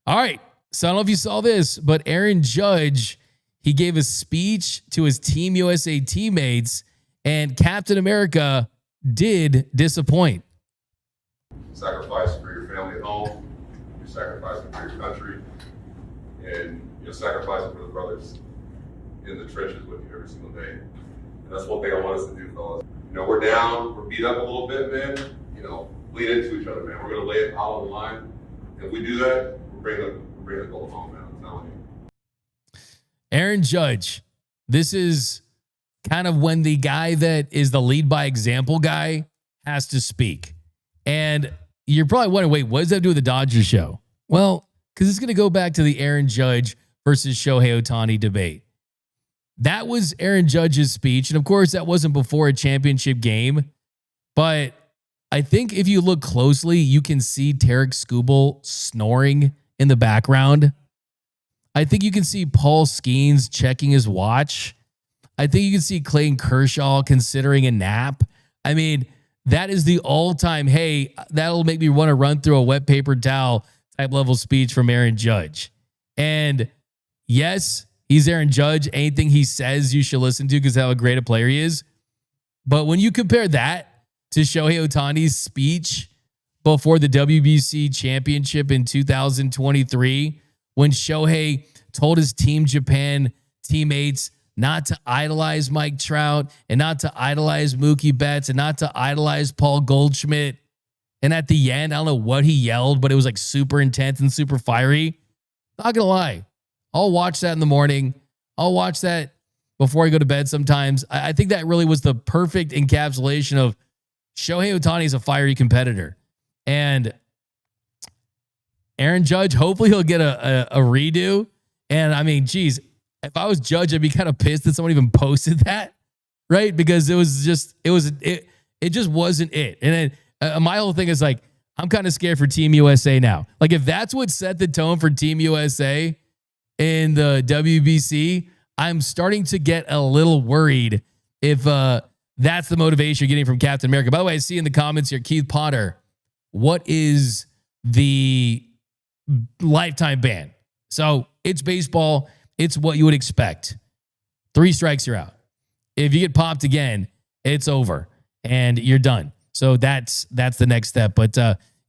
Speaker 1: All right. So I don't know if you saw this, but Aaron Judge, he gave a speech to his Team USA teammates, and Captain America did disappoint.
Speaker 12: Sacrifice for your family at home, you're sacrificing for your country, and you're sacrificing for the brothers in the trenches with you every single day. And that's one thing I want us to do, fellas. You know, we're down, we're beat up a little bit, man. You know, bleed into each other, man. We're gonna lay it out on the line. If we do that, we're bringing the goal home, man. I'm telling you.
Speaker 1: Aaron Judge, this is kind of when the guy that is the lead by example guy has to speak. And you're probably wondering, wait, what does that do with the Dodgers show? Well, because it's going to go back to the Aaron Judge versus Shohei Ohtani debate. That was Aaron Judge's speech. And of course, that wasn't before a championship game. But I think if you look closely, you can see Tarek Skubal snoring in the background. I think you can see Paul Skeens checking his watch. I think you can see Clayton Kershaw considering a nap. I mean, that is the all-time, hey, that'll make me want to run through a wet paper towel type level speech from Aaron Judge. And yes, he's Aaron Judge. Anything he says you should listen to because how great a player he is. But when you compare that to Shohei Ohtani's speech before the WBC championship in 2023, when Shohei told his Team Japan teammates not to idolize Mike Trout and not to idolize Mookie Betts and not to idolize Paul Goldschmidt. And at the end, I don't know what he yelled, but it was like super intense and super fiery. Not going to lie. I'll watch that in the morning. I'll watch that before I go to bed sometimes. I think that really was the perfect encapsulation of Shohei Ohtani is a fiery competitor. And Aaron Judge, hopefully he'll get a redo. And I mean, geez, if I was Judge, I'd be kind of pissed that someone even posted that, right? Because it just wasn't it. And then my whole thing is like, I'm kind of scared for Team USA now. Like if that's what set the tone for Team USA in the WBC, I'm starting to get a little worried if that's the motivation you're getting from Captain America. By the way, I see in the comments here, Keith Potter, what is the lifetime ban? So it's baseball. It's what you would expect. 3 strikes, you're out. If you get popped again, it's over and you're done. So that's the next step. But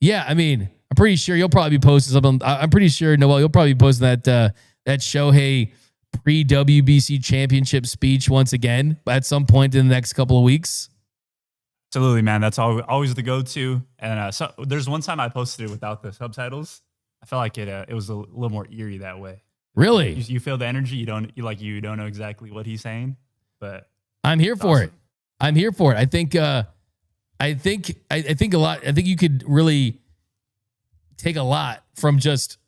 Speaker 1: yeah, I mean, I'm pretty sure you'll probably be posting something. I'm pretty sure, Noel, you'll probably be posting that Shohei pre-WBC championship speech once again at some point in the next couple of weeks.
Speaker 6: Absolutely, man. That's always the go-to. And so there's one time I posted it without the subtitles. I felt like it was a little more eerie that way.
Speaker 1: Really?
Speaker 6: You feel the energy. You don't know exactly what he's saying. but
Speaker 1: I'm here for it. I'm here for it. I think a lot. I think you could really take a lot from just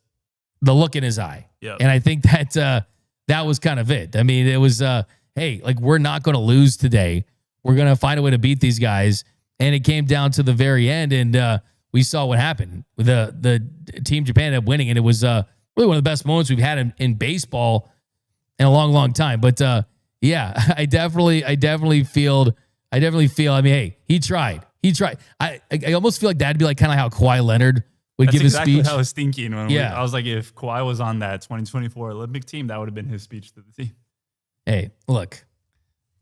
Speaker 1: the look in his eye.
Speaker 6: Yep.
Speaker 1: And I think that was kind of it. I mean, it was, hey, like, we're not going to lose today. We're going to find a way to beat these guys. And it came down to the very end, and we saw what happened. The Team Japan ended up winning, and it was really one of the best moments we've had in baseball in a long, long time. But yeah, I definitely feel. I mean, hey, he tried. I almost feel like that'd be like kind of how Kawhi Leonard would give his speech.
Speaker 6: What I was thinking when I was like, if Kawhi was on that 2024 Olympic team, that would have been his speech to the team.
Speaker 1: Hey, look,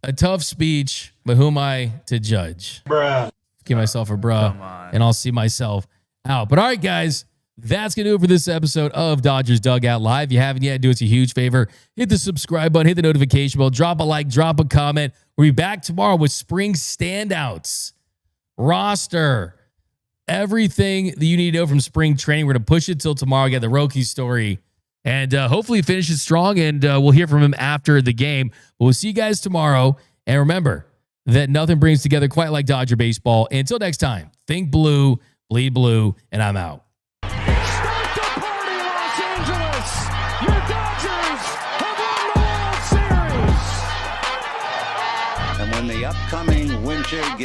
Speaker 1: a tough speech, but who am I to judge?
Speaker 3: Bruh.
Speaker 1: Give myself a bruh, and I'll see myself out. But all right, guys, that's going to do it for this episode of Dodgers Dugout Live. If you haven't yet, do us a huge favor. Hit the subscribe button, hit the notification bell, drop a like, drop a comment. We'll be back tomorrow with spring standouts, roster, everything that you need to know from spring training. We're going to push it till tomorrow. Get the Roki story, and hopefully finish it strong, and we'll hear from him after the game. But we'll see you guys tomorrow. And remember that nothing brings together quite like Dodger baseball. Until next time, think blue, bleed blue, and I'm out.
Speaker 3: Start the party, Los Angeles! Your Dodgers have won the World Series!
Speaker 2: And when the upcoming winter